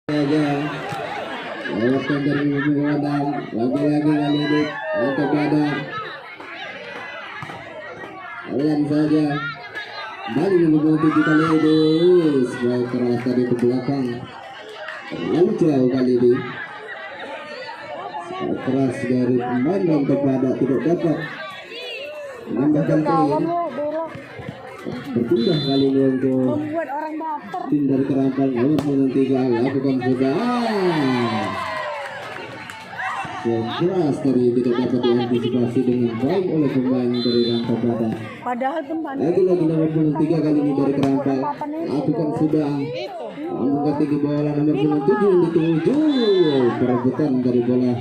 Saja lewatkan dari Muhammad lagi-lagi kali ini kepada kalian saja kembali menghubungi kita ini sebagai keras dari ke belakang terlalu jauh kali ini keras dari pemain yang kepada tidak dapat menambahkan poin berpindah kali ini untuk membuat orang baper. tim dari Kerampal nomor 3 lakukan sudah keras dari tidak dapat diantisipasi dengan baik oleh pemain dari Kerampal pada Padahal kembali lagi-lagi nomor 3 kali ini dari Kerampal lakukan sudah angkat tinggi bola nomor 7 dituju perebutan dari bola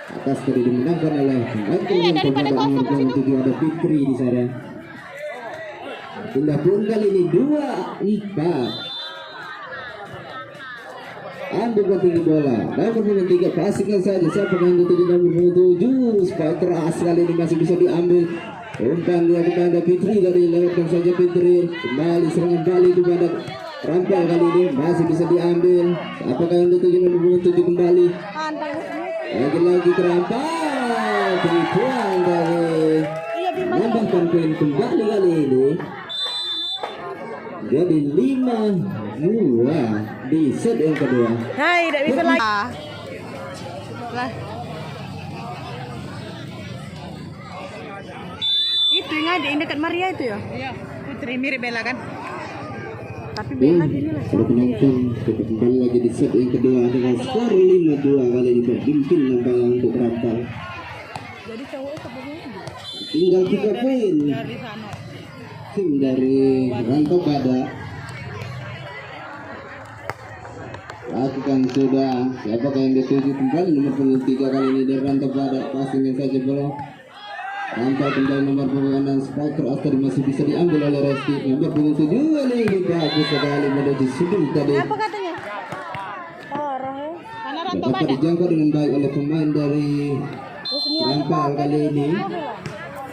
atas tadi dimenangkan oleh pemain kepada nomor 7 ada Fikri di sana. Pindah pun kali ini 2 ikat ambil tinggi bola nomor 3 pastikan saja siapa yang dituju nomor 7 supaya keras kali ini masih bisa diambil umpan dia kepada Fitri dari lewatkan saja Fitri kembali serangan balik kepada Rampal kali ini masih bisa diambil apakah yang dituju nomor 7 kembali lagi-lagi ke Rampal penipuan dari menambahkan poin kembali kali ini jadi 5-2 di set yang kedua. Hai, tidak bisa lagi. Lah. Itu yang ada yang dekat Maria itu ya? Iya, Putri mirip Bella kan? Tapi Bella gini lah. Kalau penonton kembali lagi di set yang kedua dengan skor 5-2 kali ini berbimbing nampaknya untuk Rampal. Jadi cowoknya sebenarnya Tinggal 3 poin. dari sana. Tim dari Rantau Pada lakukan sudah siapakah yang dituju kembali nomor 3 kali ini dari Rantau Pada passingnya saja bola Rantau kembali nomor 6 striker Aster masih bisa diambil oleh Resti nomor 7 kali ini bagus sekali menuju sudut tadi Apa katanya? Parah ya. Karena Rantau dapat dijangkau dengan baik oleh pemain dari Rampal kali ini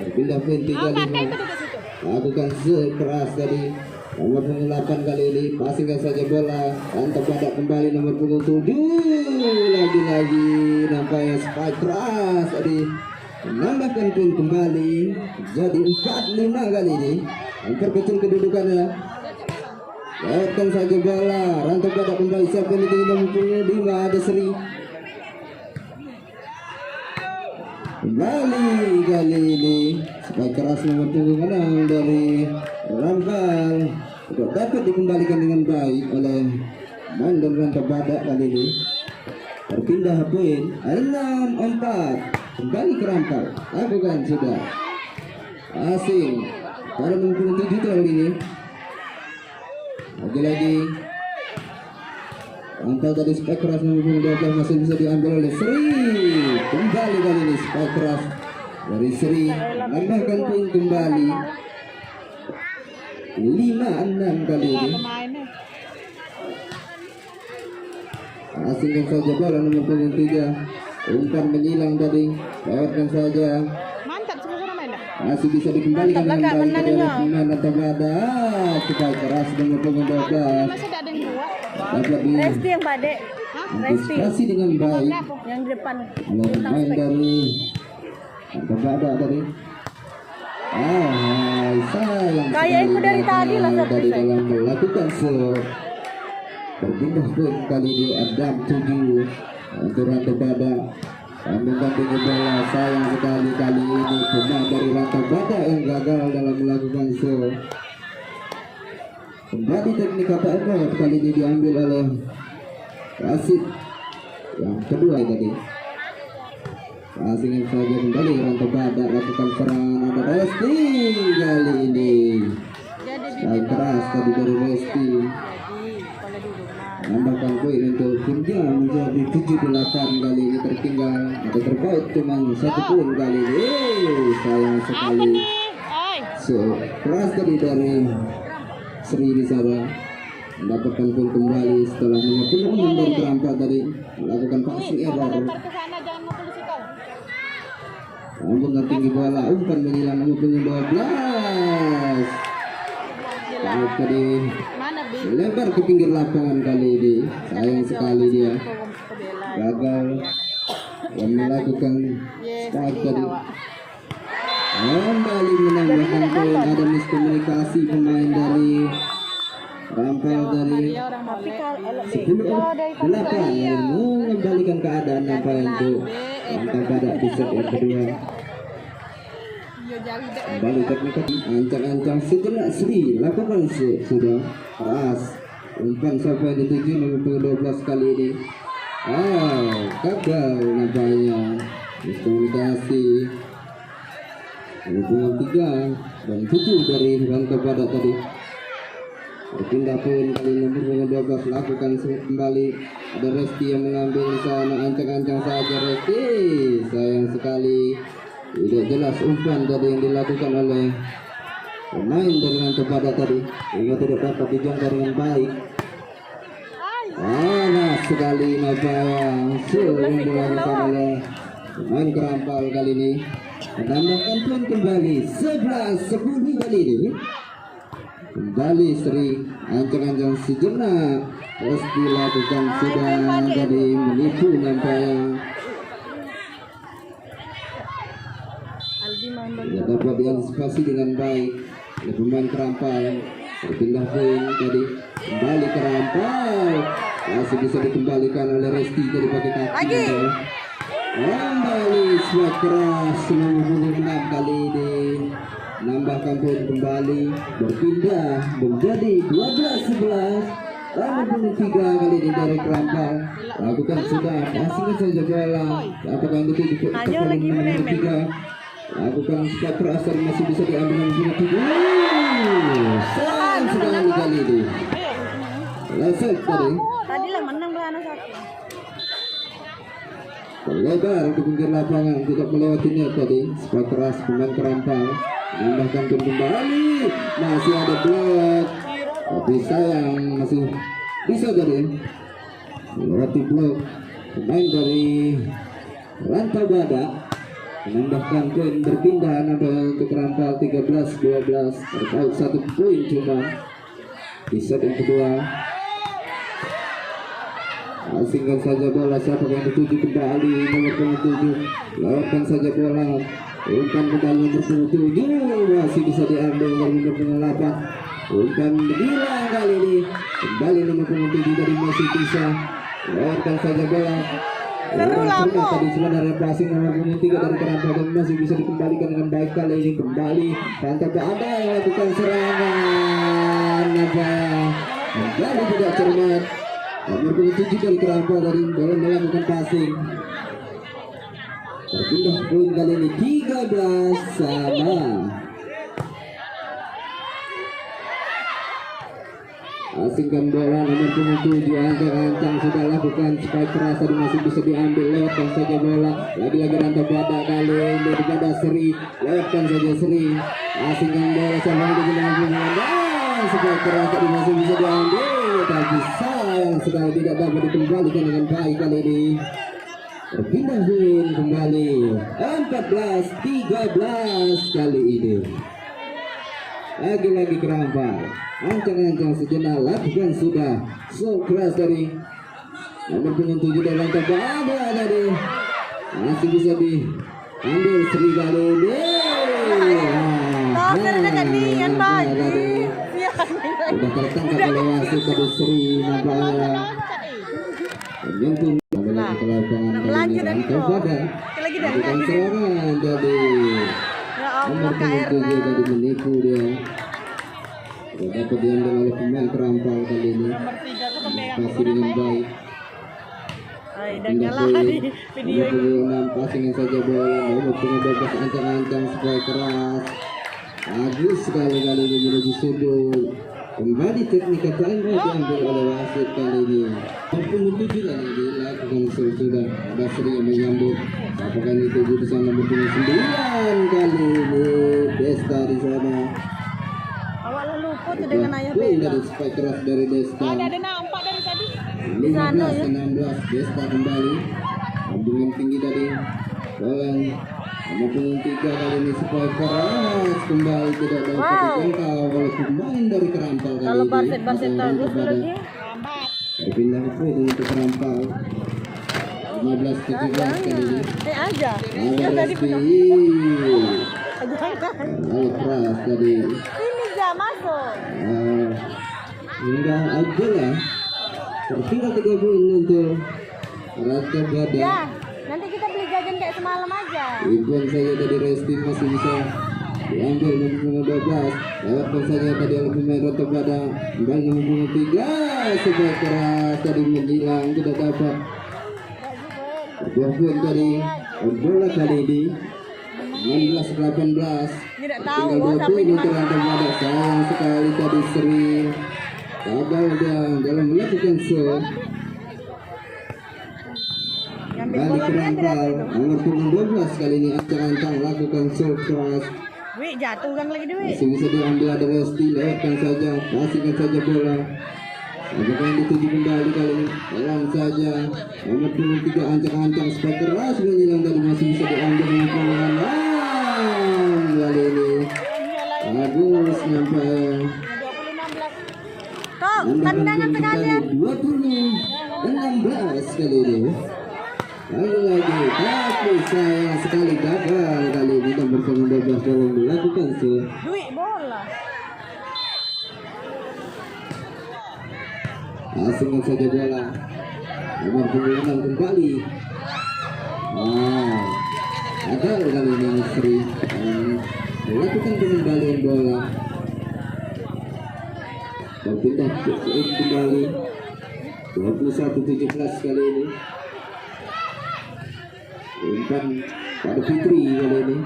berpindah poin 3-5 lakukan sekeras tadi nomor 8 kali ini passingkan saja bola Rantau Pada kembali nomor 7 lagi-lagi nampaknya spike keras tadi menambahkan poin kembali jadi 4-5 kali ini memperkecil kedudukannya lewatkan saja bola Rantau Pada kembali siapa yang itu nomor 5 ada Sri kembali kali ini spike keras nomor 7 dari Rampal tidak dapat dikembalikan dengan baik oleh Mandor Rantau Pada kali ini berpindah poin 6-4 kembali ke Rampal lakukan sudah asing pada nomor 7 kali ini lagi-lagi Rampal tadi spike keras nomor 12 masih bisa diambil oleh Sri kembali kali ini spike keras dari Sri menambahkan poin kembali 5-6 kali ini asingkan saja bola nomor 3 umpan menyilang tadi lewatkan saja Mantap semua main dah. masih bisa dikembalikan dengan baik dari pemain Rantau Pada spike keras nomor 12 Masih ada yang dua. dapat Resti yang badek. diantisipasi dengan baik Yang di depan. oleh pemain dari Rantau Pada tadi sayang Kayak itu dari tadi lah dari dalam melakukan berpindah poin kali ini Adam 7 untuk Rantau Pada menggantung bola sayang sekali kali ini pemain dari Rantau Pada yang gagal dalam melakukan kembali teknik KPR kali ini diambil oleh Rasid yang kedua tadi passing saja kembali Rantau Pada lakukan serangan ada Resti kali ini yang keras tadi dari Resti menambahkan poin untuk timnya menjadi 7-8 kali ini tertinggal atau terbaik cuma 1 poin kali ini sayang sekali keras tadi dari Sri di sana mendapatkan poin kembali setelah nomor dari Kerampal tadi melakukan passing error namun tinggi bola umpan menyilang nomor 12 tadi lebar ke pinggir lapangan kali ini sayang sekali dia gagal yang melakukan spike tadi. Kembali menambahkan poin, ada miskomunikasi pemain dari Rampal dari 10-8 mengembalikan keadaan Rampal untuk Rampal pada di set yang kedua. Kembali teknik ancang-ancang sejenak Sri lakukan sudah keras umpan sampai dituju nomor 12 kali ini. Gagal nampaknya miskomunikasi. Hubungan 3 dan 7 dari Ranto Badak tadi. Berpindah poin kali nomor 12 lakukan kembali. Ada Resti yang mengambil sana, ancang-ancang saja Resti. Sayang sekali tidak jelas umpan tadi yang dilakukan oleh pemain dari Ranto Badak tadi, sehingga tidak dapat dijangkau dengan baik. Panas sekali nampaknya yang dilakukan oleh pemain Kerampal kali ini. Menambahkan poin kembali 11-10 kali ini. Kembali Sri ancang-ancang sejenak terus dilakukan sudah dari menipu nampaknya. Tidak dapat diantisipasi dengan baik oleh pemain Kerampal. Berpindah poin tadi kembali Kerampal masih bisa dikembalikan oleh Resti dari pakai kaki. Kembali swat keras nomor 6 kali ini menambahkan poin kembali, berpindah menjadi 12-11. Nomor 3 kali ini dari Kerampal lakukan sudah passing saja bola. Apakah yang dituju ke nomor 3 lakukan swat keras dan masih bisa diambil nomor 7. Sayang sekali kali ini. Leset tadi lah menang berana satu. Lebar ke pinggir lapangan, tidak melewatinya tadi. Sepak keras pemain Kerampal menambahkan kembali, masih ada blok, tapi sayang masih bisa tadi melewati blok pemain dari Ranto Badak. Menambahkan poin, berpindah untuk Kerampal 13-12, terpaut 1 poin cuma di set yang kedua. Asingkan saja bola, siapa yang dituju kembali nomor 7, lewatkan saja bola, umpan kembali nomor 7, masih bisa diambil dari nomor 8. Umpan hilang kali ini, kembali nomor 7 dari masih bisa lewatkan saja bola. Tadi sebenarnya passing nomor 3 dari Kerampal dan masih bisa dikembalikan dengan baik kali ini. Kembali Ranto ada yang lakukan serangan kembali tidak cermat. Nomor 7 dari Kerampal dari dalam melakukan passing. Berpindah poin kali ini 13 sama. Asingkan bola nomor 7, ancang-ancang sudah lakukan spike keras dan masih bisa diambil, lewatkan saja bola. Lagi-lagi Ranto Badak kali ini kepada Sri, lewatkan saja Sri. Asingkan bola sampai dengan spike keras tadi masih bisa diambil, tapi sayang sekali tidak dapat dikembalikan dengan baik kali ini. Berpindah poin kembali 14-13 kali ini. Lagi-lagi Kerampal ancang-ancang sejenak lakukan sudah so keras dari nomor 7 dari Ranto Badak tadi, masih bisa diambil Sri kali ini. Sudah tertangkap oleh wasit dari Sri nampaknya. Menyentuh ke lapangan Ranto Badak. Bukan serangan tadi. Nomor 7 tadi menipu dia. Dapat diambil oleh pemain Kerampal kali ini. Masih dengan baik. Video 26 passingin saja bola. Nomor 12 ancang-ancang supaya keras. Bagus sekali kali ini menuju sudut. Kembali teknik time out diambil oleh wasit kali ini. Nomor 7 kali ini dilakukan sudah. Ada Sri yang menyambut. Apakah itu di sana nomor 9 kali ini Desta di sana. Awalnya lupa tuh dengan ayah Bella. Dari spike keras dari Desta. Ada nampak dari tadi. 15-16 Desta kembali. Hubungan tinggi dari bola. Nomor 3 kali ini spike keras kembali tidak dapat dijangkau oleh pemain dari Kerampal kali ini. Kalau baset terus lagi. Berpindah ke poin untuk Rampal. 15-17 kali ini. Aja. Ada Resti. Lalu keras tadi. Ini ja masuk. Enggak aja lah. Tertinggal 3 poin untuk Raka Bada. Ya, nanti kita beli jajan kayak semalam aja. Ibuan saja tadi Resti masih bisa diambil nomor 12. Lewatkan saja tadi oleh pemain Raka Bada. Kembali nomor 3. Sebaik keras tadi menghilang tidak dapat. 2 poin tadi. Bola kali ini 16-18. Tidak tahu Tinggal 2 sampai poin di untuk mana. Raka Bada. Sayang sekali tadi Sri gagal dia dalam melakukan serve. Ngambil Balik bolanya Rampal itu. nomor punggung 12 kali ini Ancang-Ancang lakukan serve keras. Wih, jatuh kan lagi Dewi. Masih bisa diambil ada Resti, lewatkan saja, kasihkan saja bola. Apakah yang dituju kembali kali ini? Pelan saja. Nomor punggung 3 Ancang-Ancang spike keras menyilang tadi masih bisa diambil dengan punggungan. Kali ini bagus nyampe. 2016. Tok, tandangan sekalian. 20-16 kali ini. Lalu lagi, tapi sayang sekali gagal kali ini nomor punggung 12 dalam melakukan serve. Duit bola. Asingkan saja bola. Nomor punggung 6 kembali. Gagal kali ini Sri. Melakukan pengembalian bola. Berpindah ke kembali. 21-17 kali ini. Umpan pada Fitri kali ini.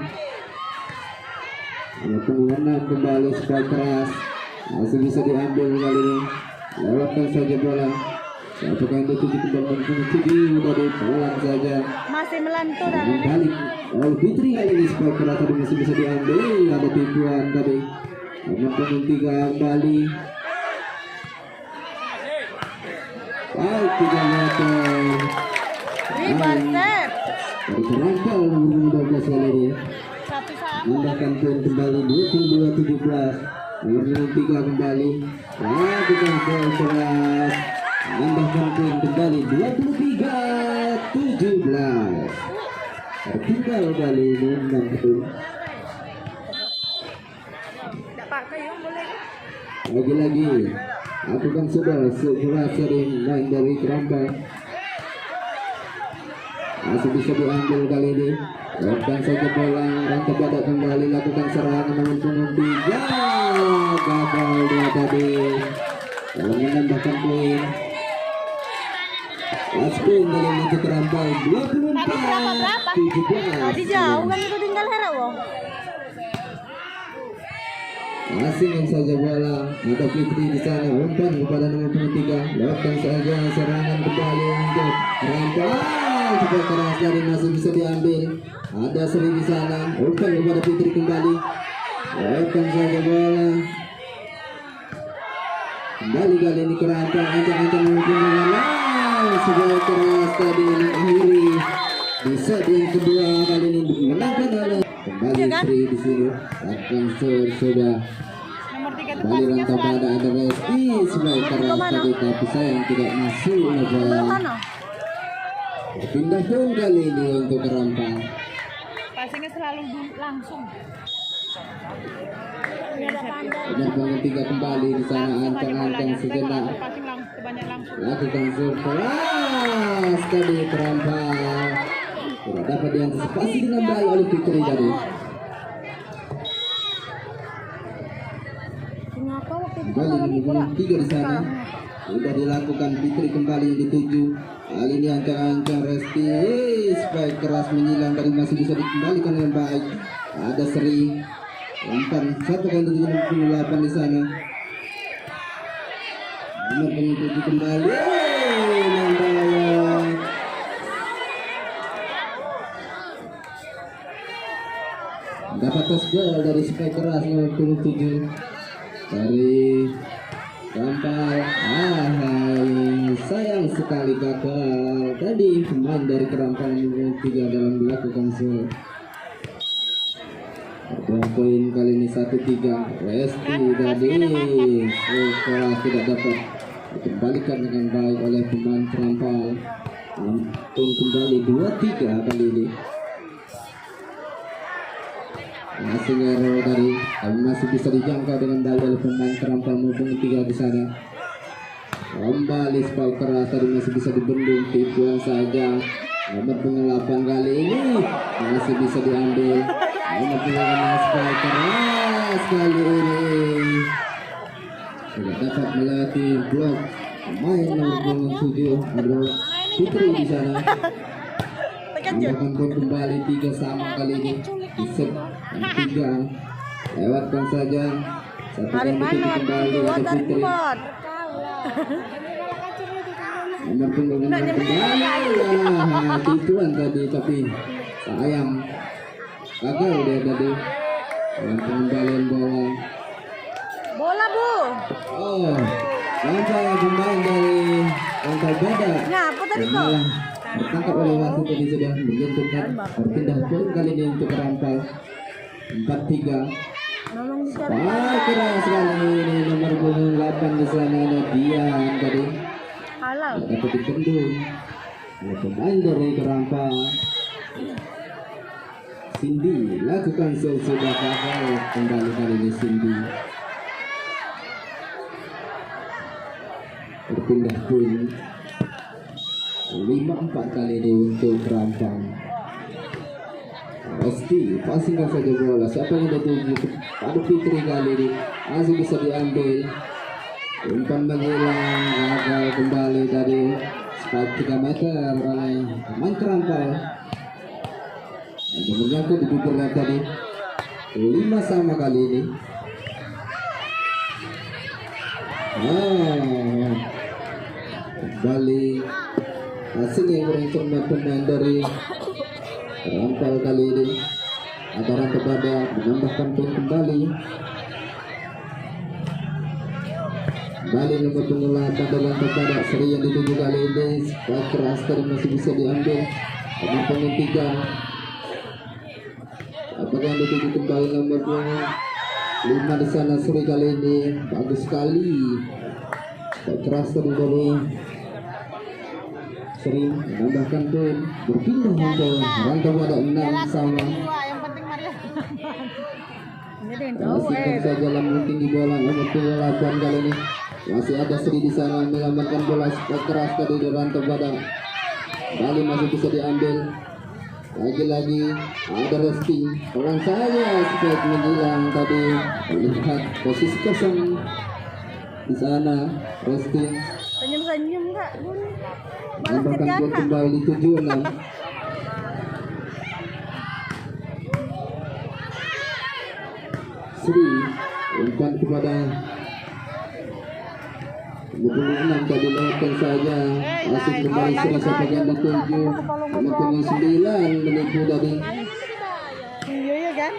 Nomor punggung 6 kembali spike keras. Masih bisa diambil kali ini. Lewatkan saja bola. Apakah yang dituju kembali punggung 7 tadi pelan saja. Masih melantur dah. Balik. Fitri kali ini spike keras tadi masih bisa diambil. Ada tipuan tadi. Nomor punggung 3 kembali. 3 meter. Wih, basket. Dari Rampal nomor 12 kali ini. Satu sama. Menambahkan poin kembali 22-17. Nomor 3 kembali. Lakukan gol keras. Menambahkan poin kembali 23-17. Tertinggal kali ini 6 poin. Tidak pakai yang boleh. Lagi-lagi lakukan sudah segera sering main dari Rampal. Masih bisa diambil kali ini. Lewatkan saja bola. Rangka Badak kembali lakukan serangan nomor punggung 3. Gagal dia tadi. Dalam menambahkan poin. Last poin dalam untuk Rampal 24-17. Tadi jauh kan itu tinggal Hera wong. Asingkan saja bola. Ada Fitri di sana. Umpan kepada nomor punggung 3. Lewatkan saja serangan kembali untuk Rampal. Juga keras dari masih bisa diambil. Ada Sri di sana. Umpan kepada Fitri kembali. Lewatkan saja bola. Kembali kali ini ke Rampal. Ancang-ancang menggunakan sebuah keras tadi mengakhiri di set yang kedua kali ini dimenangkan oleh kembali Sri di sini. Akan sudah Nomor 3 itu kembali pasnya Rangka Bada ada Resti sebagai keras tadi tapi sayang tidak masuk bola. mana? Pindah pun kali ini untuk Rampal. Passingnya selalu langsung. Nomor punggung 3 kembali di sana ancang-ancang sejenak. Passing langsung kebanyakan langsung. Lakukan serve keras tadi Rampal. Tidak dapat diantisipasi dengan baik oleh Fitri tadi. Kenapa waktu itu Kembali nomor 3 di sana. Sudah dilakukan Fitri kembali yang dituju. Kali ini ancang-ancang Resti. Spike keras menyilang dari masih bisa dikembalikan dengan baik. Ada Sri. Umpan satu kali 78 di sana. Nomor punggung 7 kembali. Nampaknya dapat tos gol dari spike keras nomor punggung 7 dari Rampal. Sayang sekali gagal tadi pemain dari Rampal nomor 3 dalam melakukan serve. Poin kali ini 1-3. Resti tadi keras tidak dapat dikembalikan dengan baik oleh pemain Kerampal. Lampung kembali 2-3 kali ini. Masih ngero tadi, tapi masih bisa dijangkau dengan baik oleh pemain Kerampal maupun 3 di sana. Kembali spike keras tadi masih bisa dibendung, tipuan saja. Nomor pengelapan kali ini masih bisa diambil. Nomor pengelapan spike keras kali ini tidak dapat melewati blok pemain nomor 7 adalah Fitri di sana. Tambahkan pun kembali 3 sama kali ini. Di set 3 lewatkan saja. Satu kali kembali untuk Fitri. Nomor punggung kembali tujuan tadi tapi sayang gagal dia tadi. Pengembalian bola Bu. oh sampai pemain dari Angka Bada Apa tadi kok? tertangkap oleh wasit tadi sudah menentukan berpindah pun kali ini untuk Kerampal 4-3. Keras sekali ini nomor punggung 8 di sana ada Dian tadi. Dapat dikendung oleh pemain dari Kerampal. Cindy lakukan sudah gagal kembali kali ini Cindy. Berpindah pun 5-4 kali ini untuk Kerampal. Pasti passingkan saja bola. Siapa yang dituju pada Fitri kali ini masih bisa diambil. Umpan menghilang, gagal kembali dari spike 3 meter oleh pemain Kerampal. Ada menyangkut di bibirnya tadi. 5 sama kali ini. Kembali hasilnya yang beruntung pemain dari Kerampal kali ini. Antara kepada menambahkan poin kembali. Kembali nomor pengelapan dalam kepada seri yang dituju kali ini. Spike keras tadi masih bisa diambil. Nomor punggung 3. Apakah yang dituju kembali nomor punggung 5 di sana seri kali ini. Bagus sekali. Spike keras tadi dari seri menambahkan poin. Berpindah untuk rantau pada 6 sama. Masihkan saja lambung tinggi bola nomor 8 kali ini. Masih ada Sri di sana menyelamatkan bola spike keras tadi di rantau badan. Kali masih bisa diambil. Lagi-lagi ada Resti. Pelan saja spike menghilang tadi. Lihat posisi kosong di sana Resti. Senyum-senyum enggak? Menambahkan gol kembali 7-6. Sri umpan kepada 26 tadi lewatkan saja. Masih kembali Sri sampai yang dituju. Nomor 9 menipu tadi. Iya kan?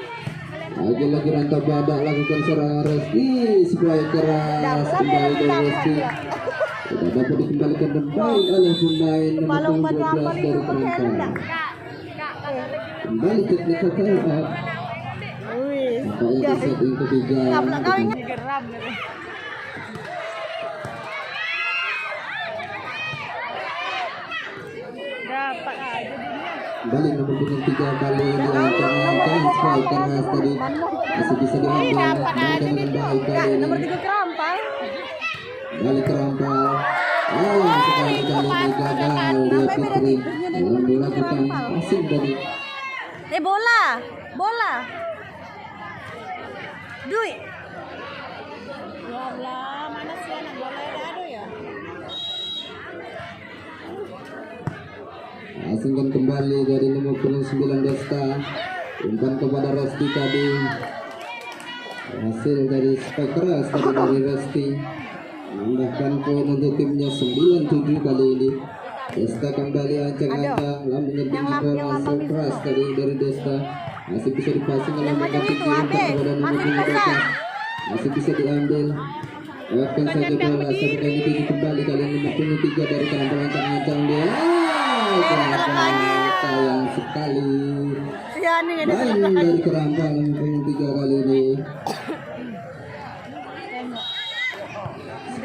Lagi-lagi rantau badak lakukan serangan Resti. Supaya keras kembali dari Resti. Tidak dapat dikembalikan kembali oleh pemain nomor 12 dari Kerampal. Kembali teknik KKR. Nampaknya di set yang ketiga. Dapat aja Kembali nomor punggung 3 kali ini ancang-ancang spike keras tadi masih bisa diambil. Mereka dengan baik kali ini. Nomor 3 Kerampal. Kembali Kerampal. Sekali kali ini gagal dia Fitri dalam melakukan passing tadi. Bola. Duit. Ya Allah, mana sih anak bola ada ya? Asingkan kembali dari nomor punggung 9 Desta. Umpan kepada Resti tadi. Hasil dari spike keras tadi dari Resti. Menambahkan poin untuk timnya 9-7 kali ini. Desta kembali ancang-ancang lambungnya tinggi bola keras tadi dari Desta. Masih bisa dipasing oleh nomor 3 umpan kepada nomor 12. Masih bisa diambil. Lewatkan saja bola sampai kali dituju kembali kali ini nomor 3 dari Kerampal ancang-ancang dia. Sayang sekali. Main dari Kerampal nomor 3 kali ini.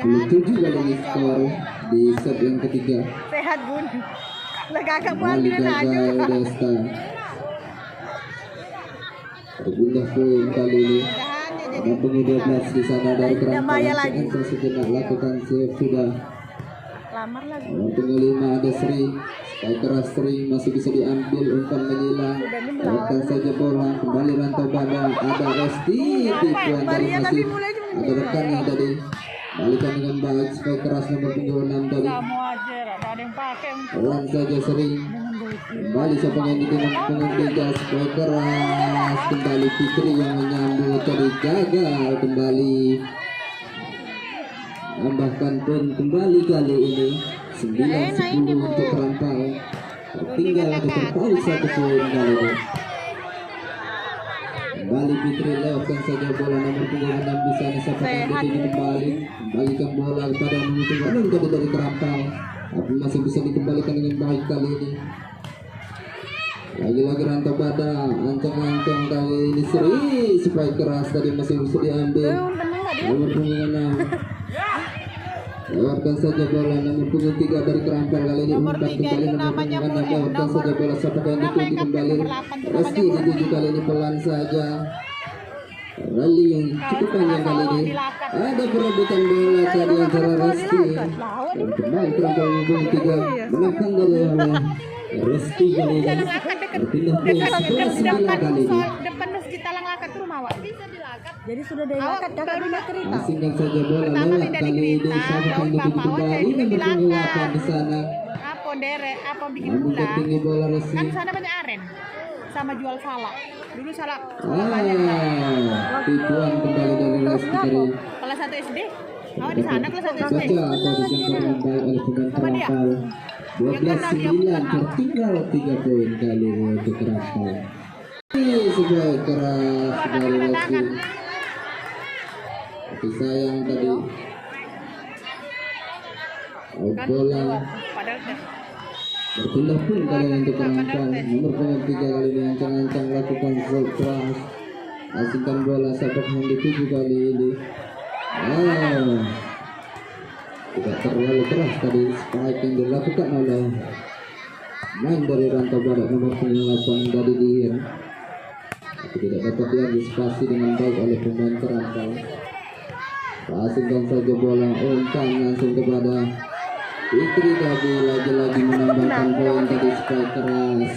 27 kali ini skor di set yang ketiga. Sehat Bun. Udah kakak Kembali buatin aja. gagal Desta. Berpindah poin kali ini. Nomor punggung 12 di sana dari Kerangka. Saya sejenak lakukan save sudah. Lamar lagi. Nomor punggung 5 ada Sri. Striker Sri masih bisa diambil, umpan menyilang. Lewatkan saja bola, kembali rantau badan. Ada Resti, tipuan dari masih ada rekannya tadi. Balikan dengan baik, supaya keras nomor punggung 6 tadi. Kamu aja, ada yang pakai. Pelan saja Sri. Kembali siapa yang di nomor punggung 3, supaya keras. Kembali Fitri yang menyambut tadi, gagal kembali. Tambahkan pun kembali kali ini 9-10 untuk Rampal. Tinggal ada terpaut 1 poin kali ini. Kembali Fitri lewatkan saja bola nomor punggung 6 di sana. Siapa yang ini kembali kembalikan bola kepada nomor punggung 6 tadi dari Rampal. Tapi masih bisa dikembalikan dengan baik kali ini. Lagi-lagi rantau pada ancang-ancang kali ini Sri, supaya keras tadi masih bisa diambil. Nomor punggung 6. Lewatkan saja bola nomor punggung 3 dari Kerampal kali ini, umpan kembali nomor punggung 6. Lewatkan saja bola, siapa yang dituju kembali. Reski dituju kali ini, pelan saja. Rally yang cukup panjang kali ini. Ada perebutan bola tadi antara Reski dan pemain Kerampal punggung 3 menekan dari oleh Reski kali ini. Berpindah poin 11-9 kali ini. Depan masjid Talang Lakat tuh rumah awak. Jadi sudah dari Lakat kakak bisa cerita. Asingkan saja bola lewat kali ini. Siapa yang dituju kembali nomor punggung 8 di sana. Apa derek, apa bikin Namun bola. tinggi bola Reski. Kan sana banyak aren. Sama jual salak. Dulu salak. Tipuan kembali dari Reski tadi. Kelas 1 SD. Awak di sana kelas 1 SD. Saja atau dijangkau dengan baik oleh pemain Kerampal. 12-9 tertinggal 3 poin kali ini untuk Kerampal. Ini sebuah keras dari Reski. Tapi sayang tadi. Out bola. Padahal Berpindah pun kali ini untuk Kerampal. Nomor punggung 3 kali ini ancang-ancang lakukan shot keras. Asingkan bola siapa yang dituju kali ini. Tidak terlalu keras tadi spike yang dilakukan oleh main dari rantau badak nomor 8 dari Dian. Tapi tidak dapat diantisipasi dengan baik oleh pemain Kerampal. Asingkan saja bola, umpan langsung kepada Fitri tadi, lagi-lagi menambahkan poin tadi spike keras.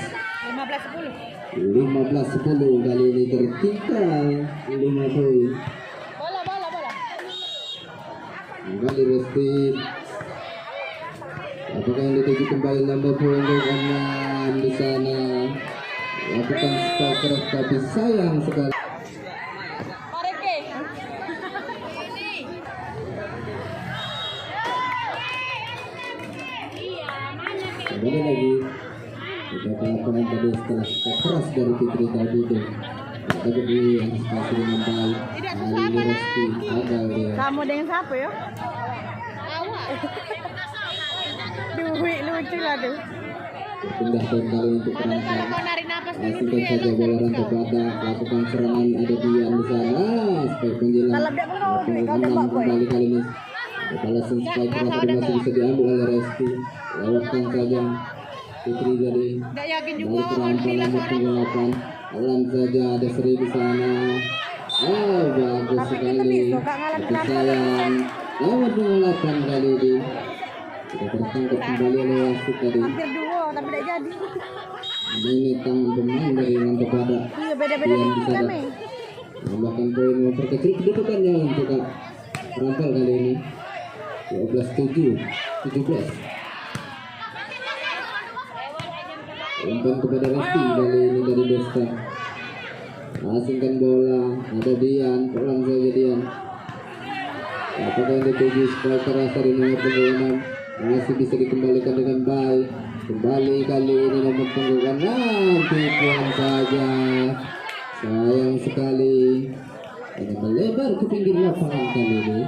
15-10 kali ini tertinggal 5 poin. bola. Kembali Resti. Apakah yang dituju kembali nomor punggung 6 di sana. Lakukan spike keras tapi sayang sekali. Kembali lagi. Kita lakukan tadi setelah spike keras dari Fitri tadi itu. Tapi di antisipasi dengan baik. Kali ini Resti gagal dia. Kamu dengan siapa ya? Duit lucu lah tuh. Pindah poin kali untuk Kerampal. Asingkan saja bola rantau badak. Lakukan serangan, ada Dian di sana. Spike menjelang. Kembali kali ini. Balasan spike keras tadi masih bisa diambil oleh Resti. Lewatkan saja Fitri jadi. Nggak yakin juga Dari Kerampal nomor punggung 8. Alam saja ada Sri di sana. Bagus sekali. Tapi sayang. Lewat punggung 8 kali ini. Kita tertangkap kembali oleh wasit tadi. Hampir 2 tapi tidak jadi. Ini tangan pemain dari rantau badak. Iya beda-beda Dian dikit bisa kami. menambahkan poin memperkecil kedudukannya untuk Kerampal kali ini. 12-17. Umpan kepada Resti kali ini dari Desta. Asingkan bola, ada Dian, pelan saja Dian. Apakah yang dituju spike keras dari nomor punggung 6 masih bisa dikembalikan dengan baik. Kembali kali ini nomor punggung 6, tipuan saja. Sayang sekali. Hanya melebar ke pinggir lapangan kali ini.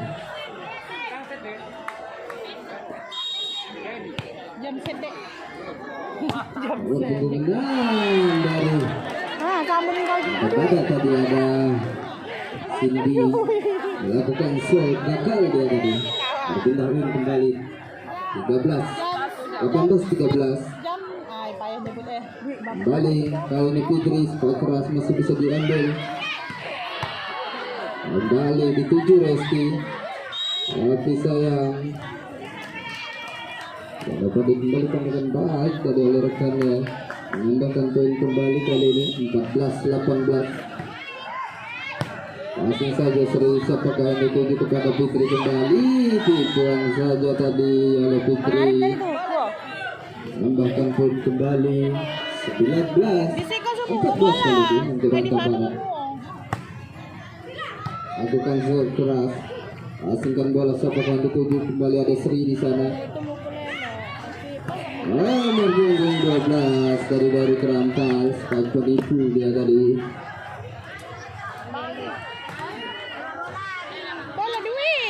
Jam sedek. Nomor punggung 6 dari Kamu nih kau juga. kepada tadi ada Cindy melakukan shot gagal dia tadi. Berpindah win kembali 13 18-13. Jam, ay payah nyebut Kembali kali ini Fitri, spot keras masih bisa diambil. Kembali dituju Resti, tapi sayang tidak dapat dikembalikan dengan baik tadi oleh rekannya. Menambahkan poin kembali kali ini 14-18. Langsung saja serius apakah yang dituju kepada Fitri kembali, dibuang saja tadi oleh Fitri. Menambahkan poin kembali 19-14 kali ini untuk Rantabarat. Lakukan serve keras, asingkan bola apakah yang dituju kembali, ada Sri di sana. Nomor punggung 12 dari Kerampal, spike penipu dia tadi. Bola Dwi.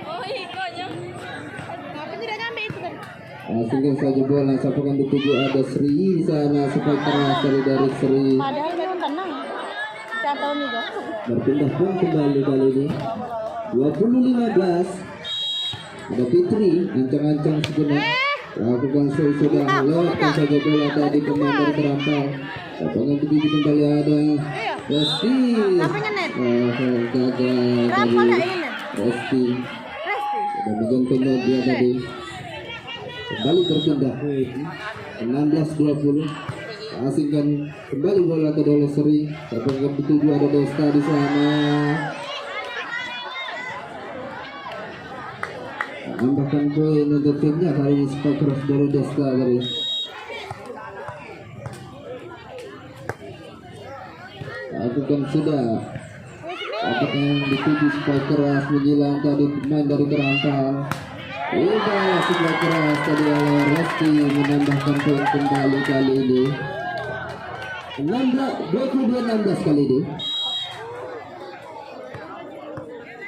Oh ikutnya. Ngapa tidak ngambil itu kan? Asingkan saja bola, apakah yang dituju, ada Sri di sana, spike keras dari Sri. Padahal memang tenang. Saya tahu nih kok. Berpindah pun kembali kali ini 20-15. Ada Fitri ancang-ancang sejenak, lakukan sudah lewatkan saja bola tadi pemain dari Kerampal. Lapangan dituju kembali ada Resti. Gagal tadi Resti. Sudah menggantungnya dia tadi. Kembali berpindah 16-20. Asingkan kembali bola ke oleh Seri. Lapangan dituju ada Desta di sana. Menambahkan poin untuk timnya kali ini, spike keras dari Desta tadi. Lakukan sudah. Apakah yang dituju spike keras menyilang tadi pemain dari Kerampal. Udah spike keras tadi oleh Resti, menambahkan poin kembali kali ini 22-16 kali ini.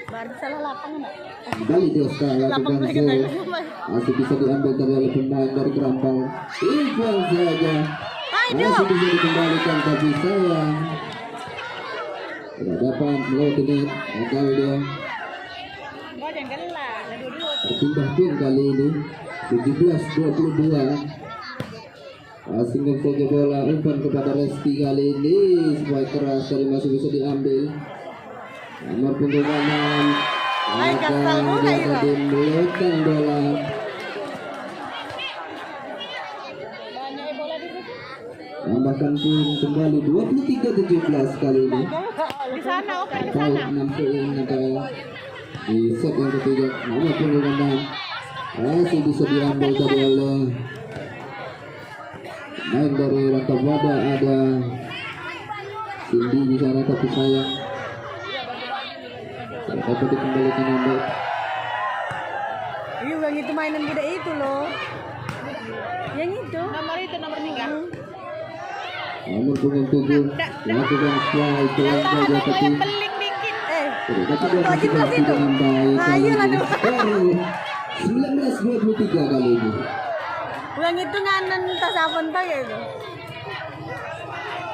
Baru salah lapangan enggak? Kembali Desta lakukan serve, masih bisa diambil tadi oleh pemain dari Kerampal. Iqbal saja masih bisa dikembalikan, tapi sayang tidak dapat melewati net. Gagal dia. Gua jangan gelak, dulu. Berpindah pun kali ini 17-22. Asingkan saja bola, umpan kepada Resti kali ini, spike keras tadi masih bisa diambil. Nomor punggung 6 akan dia tadi melewatkan bola. Tambahkan pun kembali 23-17 kali ini. Di sana, oke di Poin sana. 6 poin atau di set yang ketiga. Nomor punggung 6 masih bisa diambil tadi oleh main dari Rantabada, ada Cindy di sana, tapi sayang dapat dikembalikan ambil. Iya, yang itu mainan gede itu loh. Yang itu. Nomor 3. Nomor punggung 7 lakukan slide pelan saja, tapi Pelik dikit. tapi dia masih pasti dengan baik kali ini. Skor 19-23 kali ini. Yang itu nganan tas apa entah ya itu.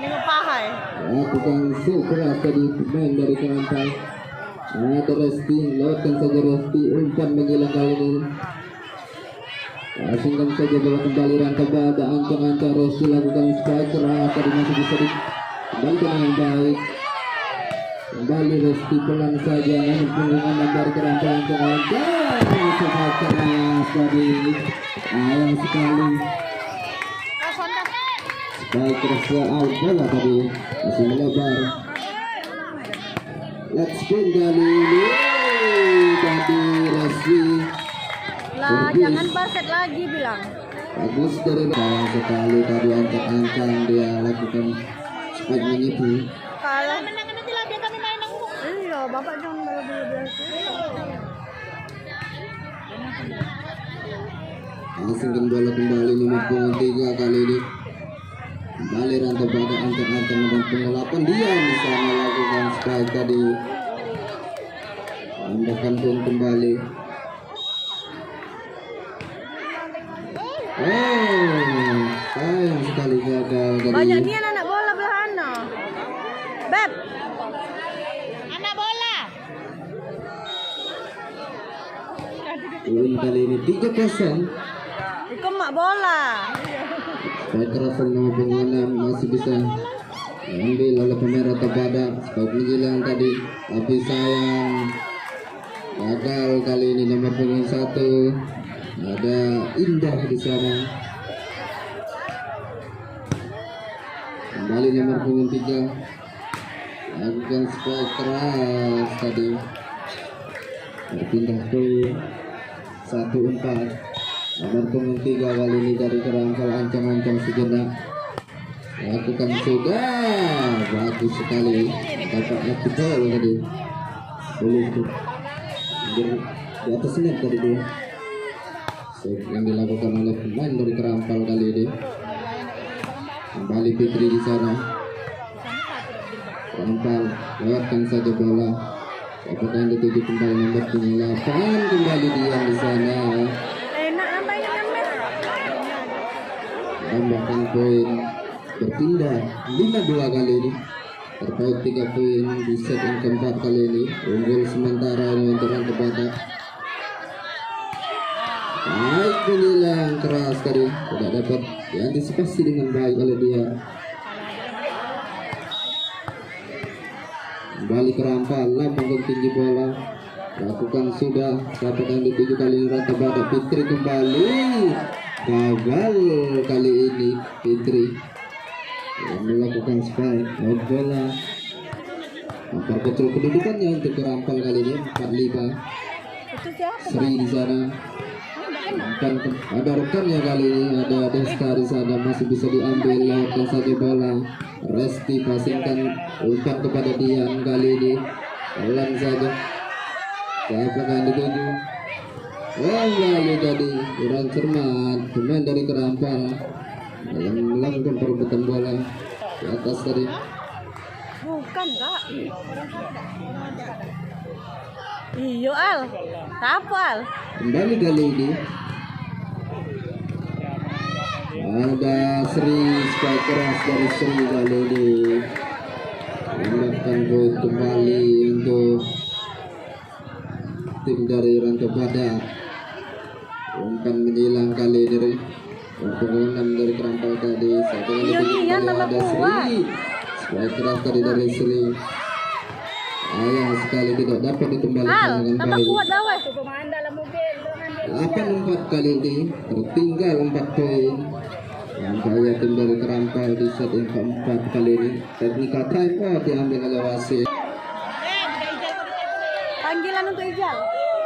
Ini ngepahai. Lakukan serve keras tadi pemain dari Kerampal. Ada Resti, lewatkan saja Resti, umpan menghilang kali ini. Asingkan saja bola kembali Rantabada, ancang-ancang Resti lakukan spike keras tadi masih bisa dikembalikan dengan baik. Kembali Resti pelan saja, namun punggungan dari Kerampal ancang-ancang spike keras tadi. Ayang sekali. Spike kerasnya out bola tadi masih melebar. Let's spin kali ini dari Resti. Lah, jangan basket lagi bilang. Bagus dari sayang sekali tadi, ancang-ancang dia lakukan spike menipu. Kalau menangan nanti lah biar kami main aku. Iya, bapak jangan bela-bela. Asingkan bola kembali nomor punggung 3 kali ini. Kembali Rantabada ancang-ancang nomor punggung 8, dia bisa melakukan spike tadi. Tambahkan pun kembali. Sayang sekali gagal tadi. Banyak nih anak bola belah ana. Beb. Anak bola. Poin kali ini 3-0. Iko mak bola. Kekerasan nomor punggung 6 masih bisa diambil oleh pemerah Tabada. Spike menjelang tadi, tapi sayang gagal kali ini nomor punggung 1. Ada Indah di sana. Kembali nomor punggung 3. Lakukan spike keras tadi. Berpindah ke 1-4. Nomor punggung 3 kali ini dari Kerampal ancang-ancang sejenak. Lakukan sudah. Bagus sekali. Dapat lagi gol tadi. Boleh tuh. Di atas net tadi dia. Yang dilakukan oleh pemain dari Kerampal kali ini. Kembali Fitri di sana. Kerampal lewatkan saja bola. Apakah yang dituju kembali nomor 8 kembali dia di sana. Enak nampaknya ngambil. Tambahkan poin berpindah 5-2 kali ini. Terpaut 3 poin di set yang keempat kali ini. Unggul sementara ini untuk Ranto Badak. Baik penyelang keras tadi. Tidak dapat diantisipasi dengan baik oleh dia. Kembali Kerampal, lambung tinggi bola. Lakukan sudah. Dapat yang dituju kali ini Ranto Badak. Fitri kembali. Gagal kali ini Fitri. Yang melakukan spike bola. Memperkecil kedudukannya untuk Kerampal kali ini 4-5. Itu siapa? Sri di sana. Bukan, ada rekannya kali ini, ada Desta di sana, masih bisa diambil lewatkan saja bola. Resti pasingkan umpan kepada Dian kali ini. Pelan saja. Siapa yang dituju? Lalu tadi kurang cermat pemain dari Kerampal yang melakukan perebutan bola di atas tadi. Bukan, Kak. Iyo, Al. Siapa, Al? Kembali kali ini ada Sri, spike keras dari Sri kali ini. Menambahkan poin kembali untuk tim dari Ranto Badak. Umpan menyilang kali ini untuk 6 dari Kerampal tadi. Satu kali ada Sri, spike keras tadi dari Sri. Ayah sekali tidak dapat dikembalikan dengan baik. Kuat dah, weh. 8-4 kali ini tertinggal 4 poin. Nampaknya tim dari Kerampal di set yang keempat kali ini. Technical time out diambil oleh wasit. Panggilan untuk Ijal.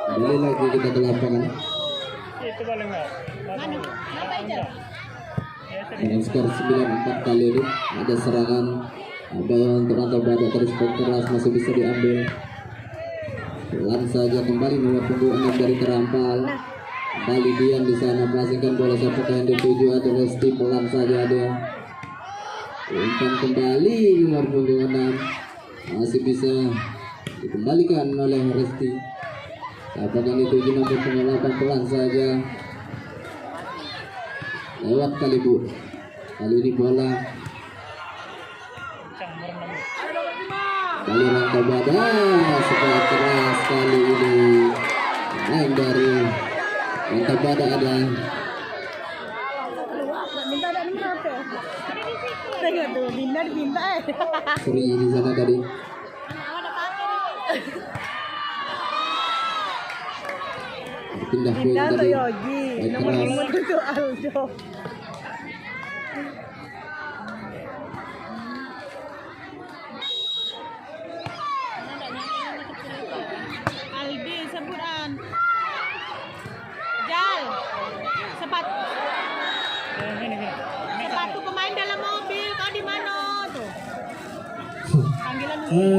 Kembali lagi kita ke lapangan. Dengan skor 9-4 kali ini ada serangan. Ada yang untuk Ranto Badak terus keras masih bisa diambil. Pelan saja kembali nomor punggung 6 dari Kerampal. Kembali Dian di sana pasingkan bola siapa yang dituju ada Resti, pelan saja dia. Umpan kembali nomor punggung 6 masih bisa dikembalikan oleh Resti. Siapa yang dituju nomor punggung 8 pelan saja. Lewat kali Bu. Kali ini bola kali Ranto Badak setelah keras kali ini main dari Ranto Badak ada Minta ada nomor apa? Tengok tuh, minta Sri di sana tadi. Pindah poin Minta tadi. untuk Yogi. Baik Nomor keras. 5 untuk Aldo. Aldi sebutan. Jal. Sepatu pemain dalam mobil. Kau di mana tuh?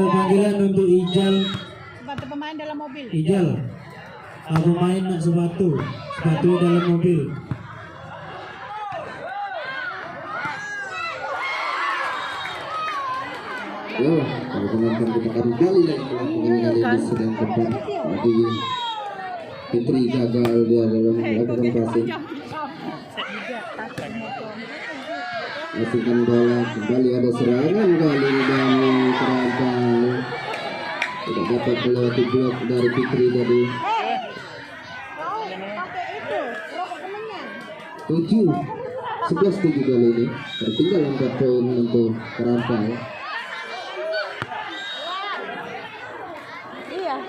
Panggilan untuk Ijal. Sepatu pemain dalam mobil. Ijal. Aku main nak sepatu dalam mobil. Yo, kalau penonton kita kembali lagi ke lapangan kali ini sedang keempat. Tadi Fitri gagal dia dalam melakukan passing. Masukkan bola kembali ada serangan kali ini dari Kerampal. Tidak dapat melewati blok dari Fitri tadi. 11-7 kali ini. Tertinggal 4 poin untuk Rampal. Iya.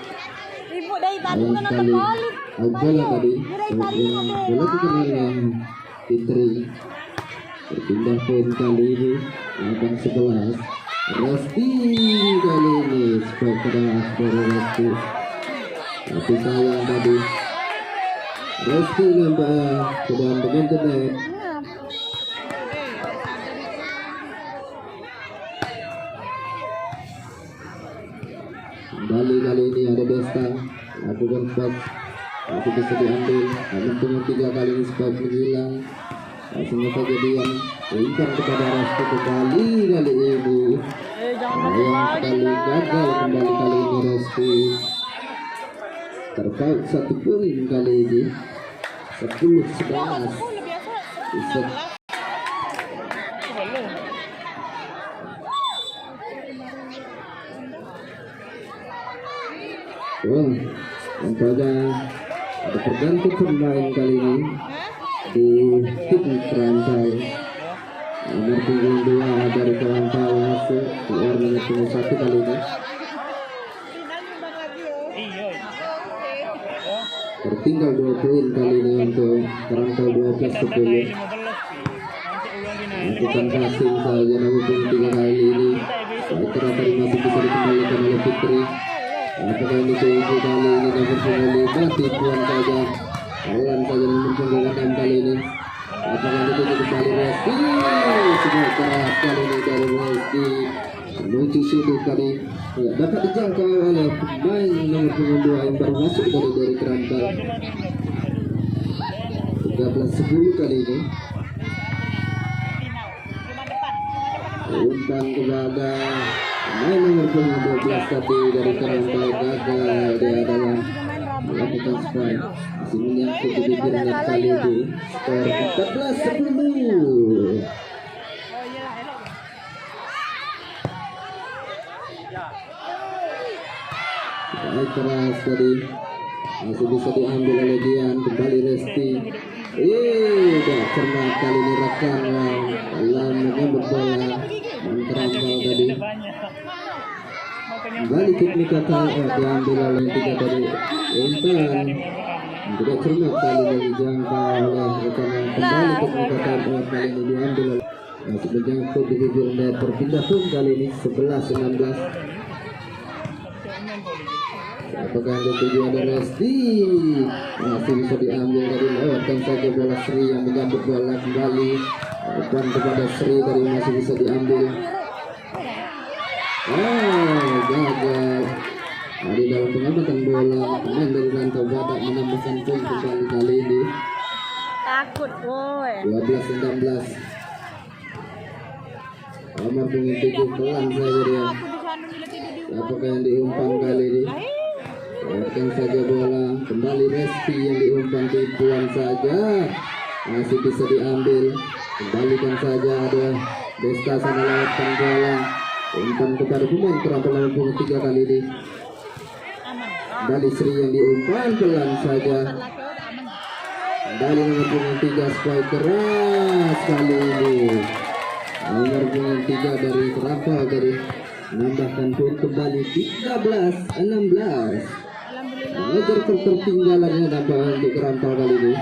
Ibu dari tadi Ayam kan nonton sekali balik. bola tadi. Dari tadi Bola dikenal yang Fitri. Berpindah poin kali ini 8-11. Resti kali ini spike keras dari Resti. Tapi sayang tadi Resti nampak sedang dengan tenet. Kembali kali ini ada Desta lakukan spike, masih bisa diambil, namun cuma 3 kali ini spike menghilang. Langsung saja dia umpan kepada Resti kembali kali ini. Sayang sekali gagal kembali kali ini Resti. Terpaut 1 poin kali ini. 10-11. Bisa nampaknya ada pergantian pemain kali ini di tim Kerantau. Nomor punggung 2 dari Kerantau masuk keluar nomor punggung 1 kali ini. Tertinggal 2 poin kali ini untuk Kerantau 12-10. Lakukan passing saja nomor punggung 3 kali ini. Setelah tadi masih bisa dikembalikan oleh Fitri. Apakah ini keuntungan kali ini nomor punggung 5 tipuan saja. Alan saja nomor punggung 6 kali ini. Apakah itu kembali Resti. Semua keras kali ini dari Resti. Menuju sudut kali dapat dijangkau oleh pemain nomor punggung 2 yang baru masuk dari Kerantau. 13-10 kali ini. Umpan kepada pemain nomor punggung 12 tadi dari Kerantau gagal. Dia adalah melakukan strike, masih menyangkut di bibir net kali ini. Skor 14-10. Baik keras tadi, masih bisa diambil oleh Dian. Kembali Resti. Dah cermat kali ini rekan dalam menyambut bola. Kerantau tadi kembali teknik diambil oleh 3 dari umpan. Tidak cermat kali ini dijangkau oleh rekan yang kembali teknik kali ini diambil oleh masih menjangkut di bibir net. Berpindah pun kali ini 11-16. Apakah yang dituju ada Resti? Masih bisa diambil dari lewatkan saja bola Sri yang menyambut bola kembali. Umpan kepada Sri tadi masih bisa diambil. Gagal. Di dalam pengamatan bola pemain dari Rantau Badak menambahkan poin kembali kali ini. Takut, woi. 12-19. Nomor punggung 7 pelan saja dia. Apakah yang diumpan kali ini? Lewatkan saja bola. Kembali Resti yang diumpan tipuan saja. Masih bisa diambil. Kembalikan saja ada Desta sana lewatkan bola. Umpan kepada pemain Kerantau nomor punggung 3 kali ini. Kembali Sri yang diumpan pelan saja. Kembali nomor punggung 3 spike keras kali ini. Nomor punggung 3 dari Kerantau tadi menambahkan poin kembali 13-16. Mengejar ketertinggalannya dapat untuk Kerantau kali ini.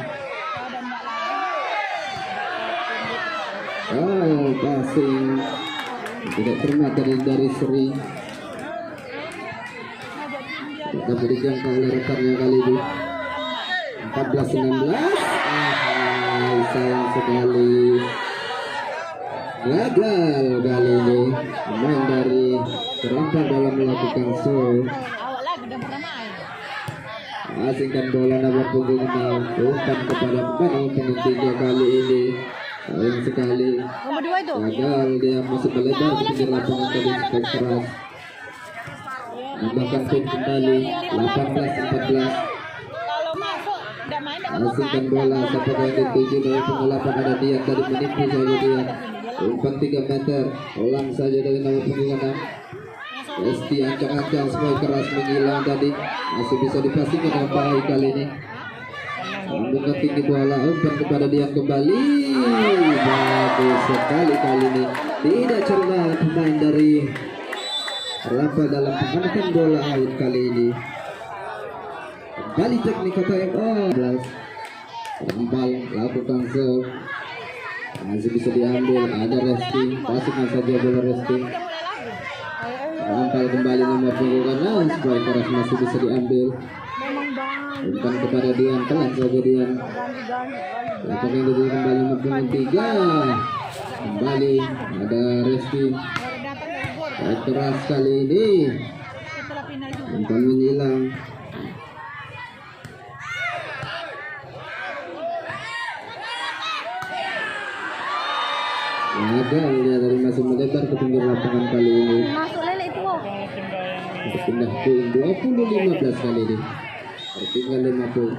Passing tidak cermat dari Sri. Dapat dijangkau oleh rekannya kali ini. 14-16. Sayang sekali. Gagal kali ini pemain dari Kerantau dalam melakukan show. Asingkan bola nomor punggung 6. Umpan kepada pemain nomor punggung 3 kali ini. Sayang sekali. Nomor 2 itu. Gagal, dia masih melebar ke pinggir lapangan tadi spek keras. Nambahkan poin kembali 18-14. Kalau masuk udah main Asingkan bola apakah yang dituju dari pengelapan ada dia tadi menipu saja dia. Umpan 3 meter. Ulang saja dari nomor punggung 6. Resti ancang-ancang semua keras menghilang tadi. Masih bisa dipastikan dengan baik kali ini. Membuka tinggi bola, umpan kepada dia kembali. Bagus sekali kali ini. Tidak cermat pemain dari Rampa dalam menggunakan bola out kali ini. Kembali teknik KTMO. Rampal lakukan serve. Masih bisa diambil. Ada resting. Pasangkan saja bola resting. Rampal kembali nomor punggung supaya keras masih bisa diambil. Umpan kepada Dian, telat saja Dian. Lakukan itu kembali nomor punggung 3. Kembali ada resting. Keras kali ini. Umpan menghilang. Gagal dia dari masih melebar ke pinggir lapangan kali ini. Masuk lele itu. Berpindah poin 20-15 kali ini. Tertinggal 5 poin.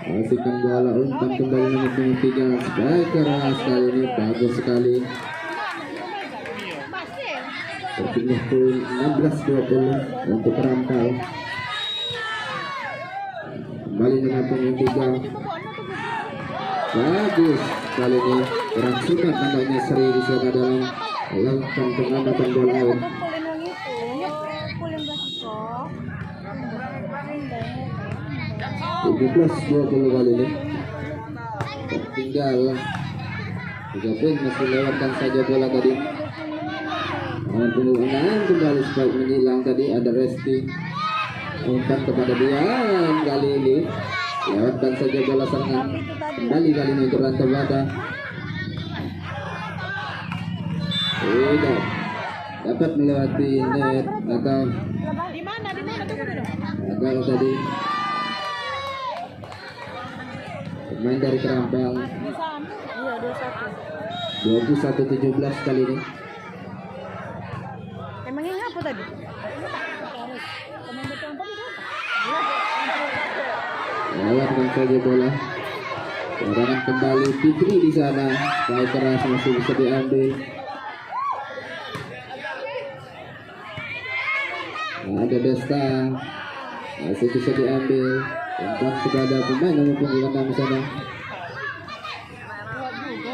Masihkan bola, umpan kembali nomor punggung 3. Baik keras kali ini, bagus sekali. Tertinggal poin 16-20 untuk Rampal. Kembali nomor punggung 3. Bagus kali ini, kerasukan nampaknya Sri di sana dalam melakukan pengamatan bola out. 17-20 kali ini. Tinggal 3 poin, masih lewatkan saja bola tadi. Nomor punggung 6 kembali spike menghilang tadi, ada resting. Umpan kepada Dian kali ini. Lewatkan saja bola sangat. Kembali kali ini untuk Ranta Bada. Tidak dapat melewati net atau gagal tadi. Pemain dari Kerampal 21-17 kali ini. Emangnya apa tadi? Lewatkan saja bola. Serangan kembali Fitri di sana. Baik keras masih bisa diambil. Ada Desta masih bisa diambil. Umpan kepada pemain nomor punggung 6 sana.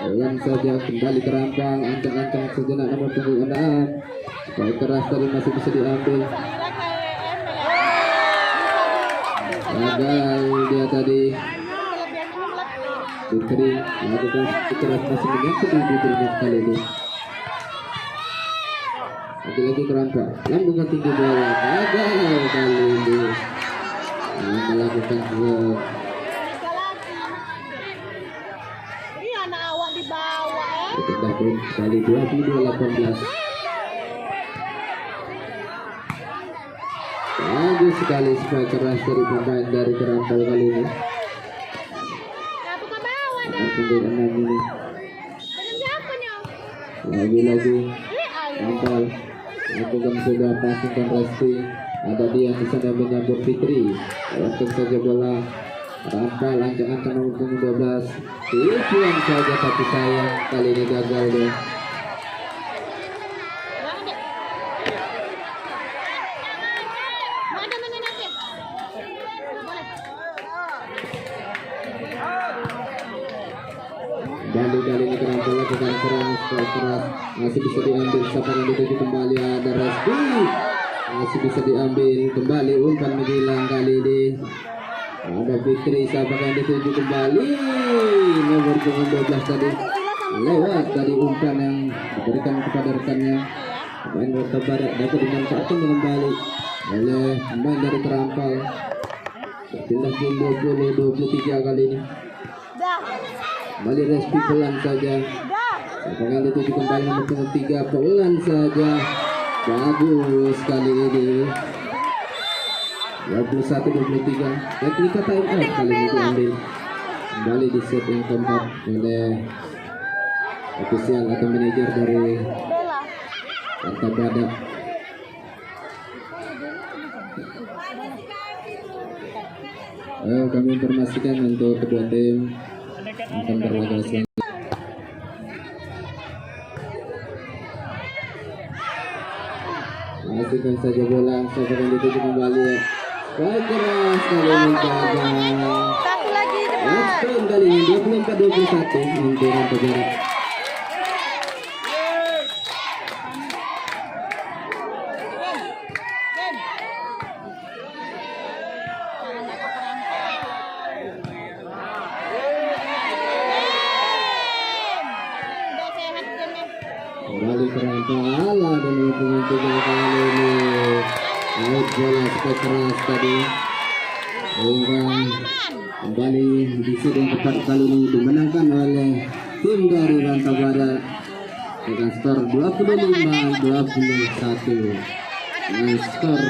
Ulang saja kembali Kerampal. Ancang-ancang sejenak nomor punggung 6. Baik keras tadi masih bisa diambil. Gagal dia tadi. Putri lakukan keras masih menyangkut di Putri kali ini. Lagi-lagi Kerampal lambungkan tinggi bola. Gagal kali ini. Melakukan serve. Iya, anak awak di bawah. Pindah poin kali 22-18. Bagus sekali spike keras dari pemain dari Kerampal kali ini. Aku ke bawah dah. Punggung 6 ini. Dengan siapa nyaw? Lagi-lagi Rampal lakukan sudah pasangkan resting. Ada dia di sana menyambut Fitri. Lewatkan saja bola. Rampal ancang-ancang nomor punggung 12. Tipuan saja tapi sayang kali ini gagal deh. Kali ini Kerampal lakukan serangan keras, masih bisa diambil. Siapa yang dituju kembali, ada Resti, masih bisa diambil kembali. Umpan menghilang kali ini. Ada Fitri, siapa yang dituju kembali, nomor punggung 12 tadi lewat dari umpan yang diberikan kepada rekannya. Pemain Rota Barat dapat dimanfaatkan kembali oleh pemain dari Kerampal. Berpindah ke 20-23 kali ini. Kembali Resti pelan saja. Siapa yang dituju kembali nomor punggung 3, pelan saja. Bagus kali ini. 21-23. Teknika time out kali ini diambil. Kembali di set yang keempat oleh ofisial atau manajer dari Ranta Badak. Kami informasikan untuk kedua tim akan berlaga selanjutnya. Masihkan saja bola. Siapa yang dituju kembali. Baik keras kali menjaga. Satu lagi cepat. Let's kali ini 24-21 untuk Ranto Barat. Kembali ke Ranto ala dan untuk kali ini. Out bola cukup keras tadi. Sehingga kembali di sidang tepat kali ini dimenangkan oleh tim dari Ranto Barat dengan skor 25-21 dengan skor